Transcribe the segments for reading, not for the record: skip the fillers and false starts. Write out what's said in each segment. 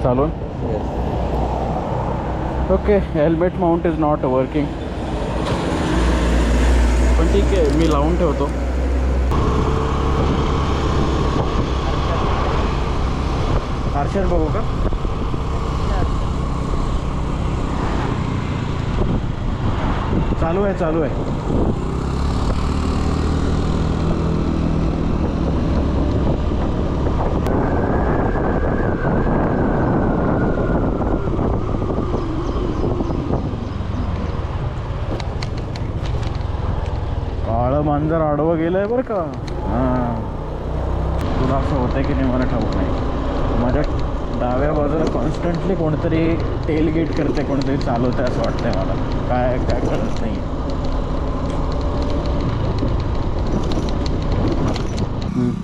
चालून okay. Helmet mount is not working, पण ठीक आहे, मी लावून ठेवतो. आरशात बघू का? चालू आहे, चालू आहे. काळं मांजर आडवं गेलंय बरं का. हां, तुला असं होतंय की नाही मला ठाऊक नाही. माझ्या डाव्या बाजूला कॉन्स्टंटली कोणतरी टेलगेट करते, कोणतरी चालवते असं वाटतंय मला. काय काय कळत नाही.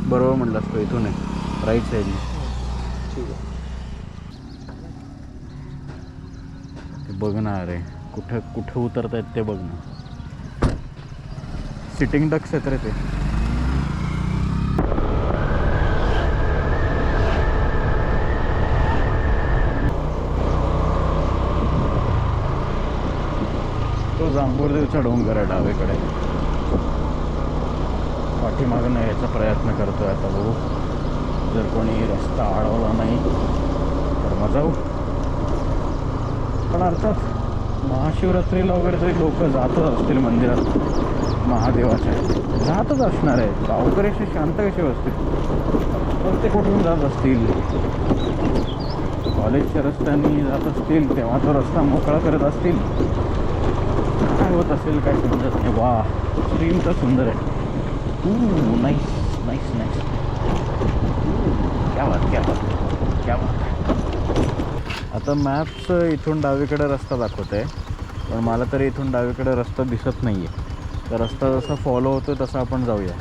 बरोबर म्हटलंस तो, इथून आहे राईट साईडने. ठीक आहे. ते बघणार आहे कुठं कुठं उतरत आहेत ते बघणं. सिटिंग डक्स आहेत रे ते. तो जांभूळदेवचा डोंगर आहे डावीकडे. पाठीमागून यायचा प्रयत्न करतोय आता, बघू. जर कोणी रस्ता अडवला नाही तर मग जाऊ. पण अर्थात महाशिवरात्रीला वगैरे तरी लोक जातच असतील मंदिरात महादेवाच्या. जातच असणार आहे. गावकरी असे शांत कसे असतील? पण ते कुठून जात असतील? कॉलेजच्या रस्त्याने जात असतील, तेव्हा तो रस्ता मोकळा करत असतील. काय होत असेल काय समजत नाही. वा, स्ट्रीम तर सुंदर आहे. Nice nice nice. क्या बात, क्या बात, क्या बात. आता मॅप्स इथून डावीकडे रस्ता दाखवत आहे, पण मला तरी इथून डावीकडे रस्ता दिसत नाही आहे. तर रस्ता जसा फॉलो होतो तसा आपण जाऊया.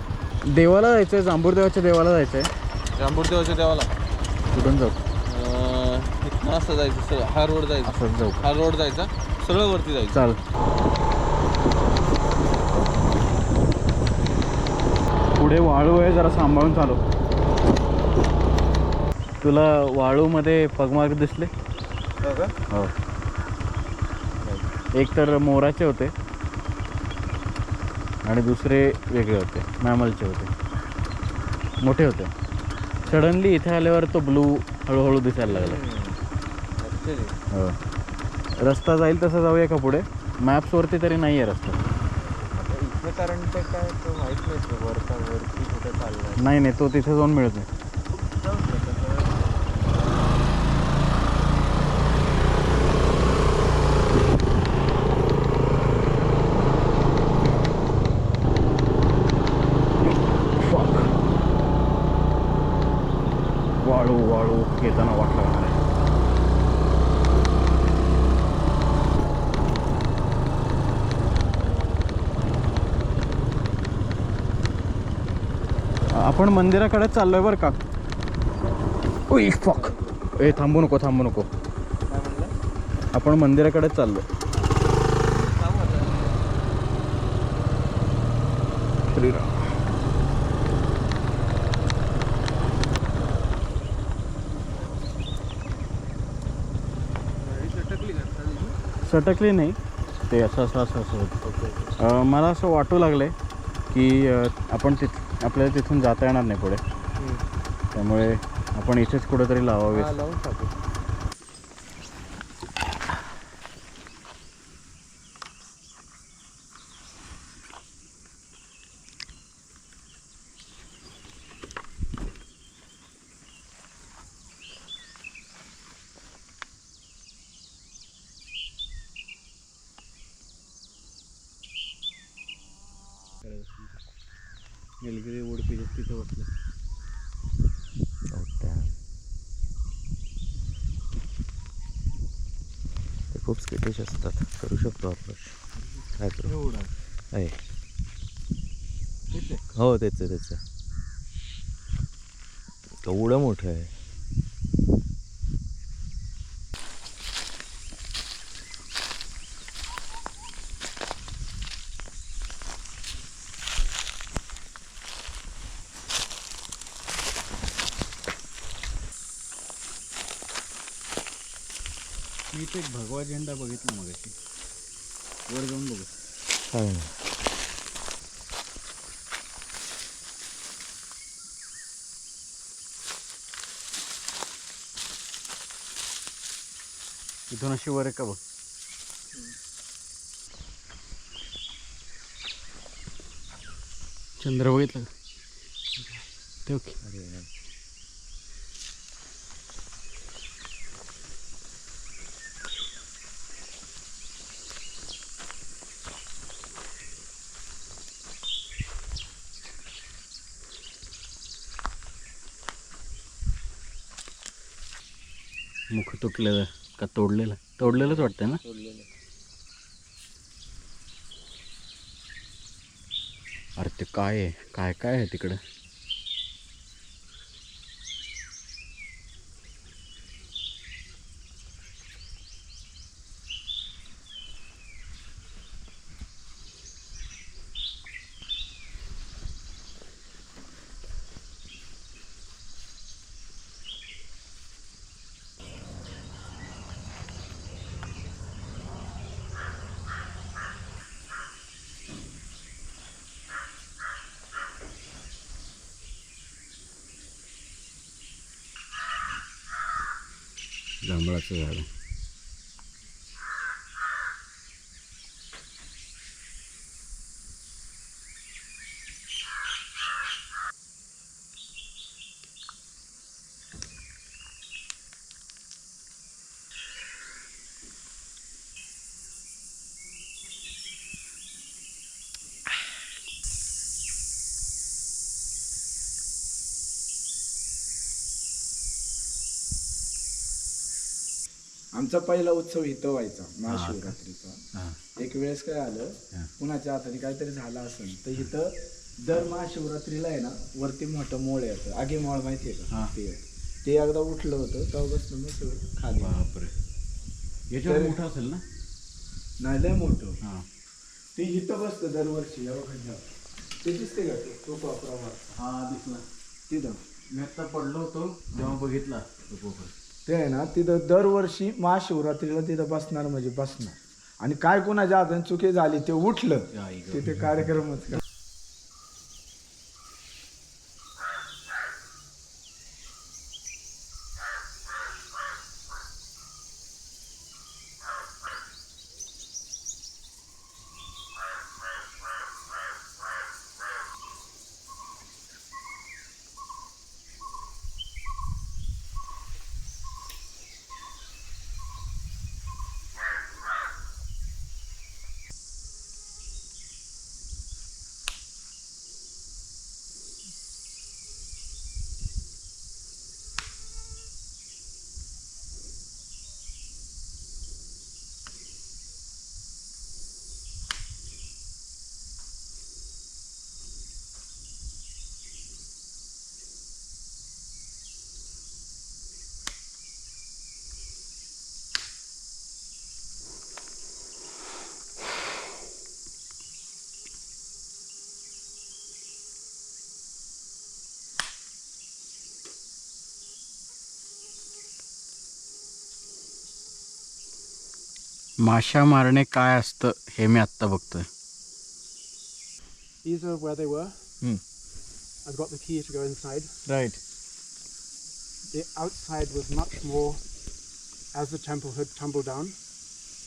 देवाला जायचं आहे, जांभूळदेवाच्या देवाला जायचं आहे. जांभूळदेवाच्या देवाला कुठून जाऊ? इथनं असं जायचं, सरळ हा रोड जायचा. असंच जाऊ. हा रोड जायचा, सरळ वरती जायचं. चाल. पुढे वाळू आहे, जरा सांभाळून चालव. तुला वाळूमध्ये पगमार्क दिसले? हो. एक तर मोराचे होते आणि दुसरे वेगळे होते, मॅमलचे होते, मोठे होते. सडनली इथे आल्यावर तो ब्लू हळूहळू दिसायला लागला. हो. रस्ता जाईल तसं जाऊया का पुढे? मॅप्सवरती तरी नाही आहे रस्ता. इथे कारण ते काय तो माहीत नाही, वरचा वरती कुठे चालला. नाही नाही, तो तिथे जाऊन मिळत नाही. वाळू वाळू येताना वाट लागणार आहे. आपण मंदिराकडे चाललोय बरं का. ओय फक. ए, थांबू नको, थांबू नको. काय म्हणलं? आपण मंदिराकडे चाललोय. श्रीराम. सटकली नाही, ते असं असं असं असं होतं. मला असं वाटू लागलं आहे की आपण आपल्याला तिथून जाता येणार नाही पुढे. त्यामुळे आपण इथेच कुठेतरी लावावे. लावून टाकू. निलगिरी उडपी तिथं बसलं. ते खूप स्किटिश असतात. करू शकतो आपण. काय करू? आहे. हो, त्याचं केवढं मोठं आहे. मी इथे एक भगवा झेंडा बघितला मगाशी, वर जाऊन बघू. काय नाही. इथून अशी वर आहे का बघ. चंद्र बघितलं का ते? ओके. मुख तुटलेलं का तोडलेलंच वाटतं ना. सोडलेलं. अरे ते काय आहे, काय काय आहे तिकडं. जांभळाचं झाड. आमचा पहिला उत्सव इथं व्हायचा महाशिवरात्रीचा. हां एक वेळेस काय आलं, हां. कुणाच्या हाताने काहीतरी झालं असेल तर इथं दर महाशिवरात्रीला आहे ना वरती मोठं मोळ येतं. आगी मोळ माहिती आहे का? हां. ते एकदा उठलं होतं तेव्हापासून मग सगळं खाली. बापरे, याच्यावर तर- मोठं असेल ना. नाही लय मोठं. हां ते इथं बसतं दरवर्षी. या बघा ते दिसते का तो प्रवास हां दिसला. तिथं मी आत्ता पडलो होतो जेव्हा बघितला तो पोखर. ते आहे ना तिथं दरवर्षी महाशिवरात्रीला तिथं बसणार म्हणजे बसणार. आणि काय कोणाच्या हाताने चुकी झाली ते उठलं आई गं. तिथे कार्यक्रमच का. माशा मारणे काय असतं हे मी आत्ता बघतोय. These are where they were. Hmm. I've got the key to go inside. Right. The outside was much more as the temple had tumbled down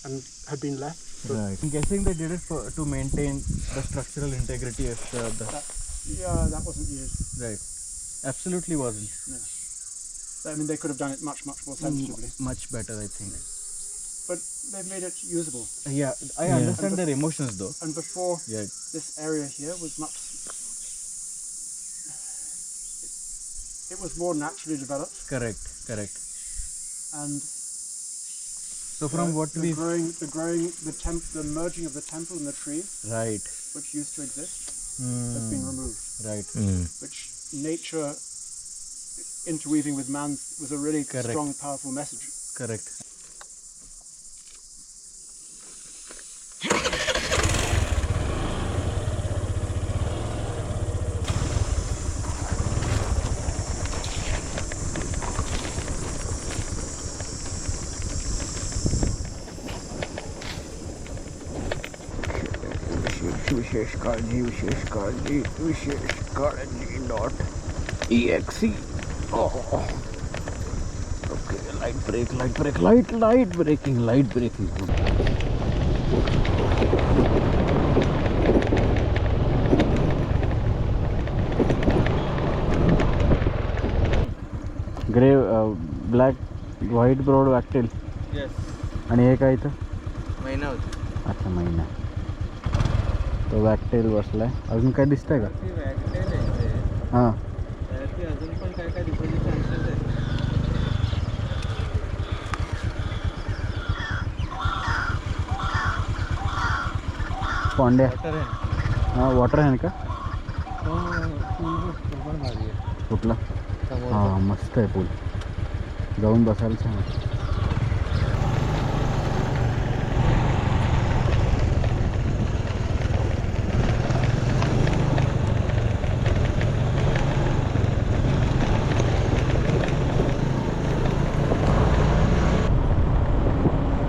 and had been left. So Right. I'm guessing they did it to maintain the structural integrity of the yeah, that wasn't used. right. Absolutely wasn't. I mean, they could have done it much more sensitively. Much better, I think. But they've made it usable. Yeah, I understand their emotions though. And before, Yeah. this area here was much. It was more naturally developed, Correct. and So from what the we the merging of the temple and the trees, right. which used to exist, has been removed. Right. Which nature interweaving with man was a really Correct. strong, powerful message. Correct. विशेष काळजी .exe. Okay, light breaking. Grey black white broad वॅक्टेल. आणि हे काय इथं महिना होता. अच्छा, महिना. तो वॅक्टेल बसलाय. अजून काय दिसतंय का? हां, अजून पण काय काय दिसायचे चान्सेस आहेत. पांड्या. वॉटर आहे. हां, वॉटर आहे का? पण भारी आहे. कुठला? समोर हां, मस्त आहे पूल. जाऊन बसायला छान आहे.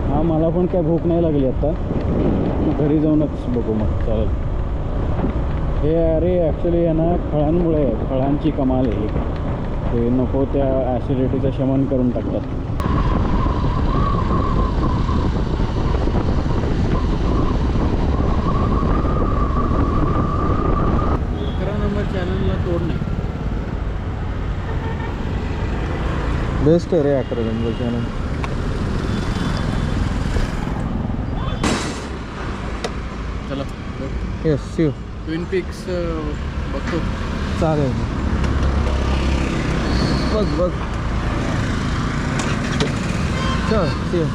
हां, मला पण काय भूक नाही लागली आता. घरी जाऊनच बघू मग, चालेल. हे अरे ॲक्च्युली आहे ना, फळांमुळे आहे. फळांची कमाल आहे. ते नको त्या ॲसिडिटीचं शमन करून टाकतात. 11 नंबर चॅनलला तोड नाही. बेस्ट आहे रे 11 नंबर चॅनल. चला, येस शिव ट्विन पिक्स बघतो. चालेल. बघ चल शिव.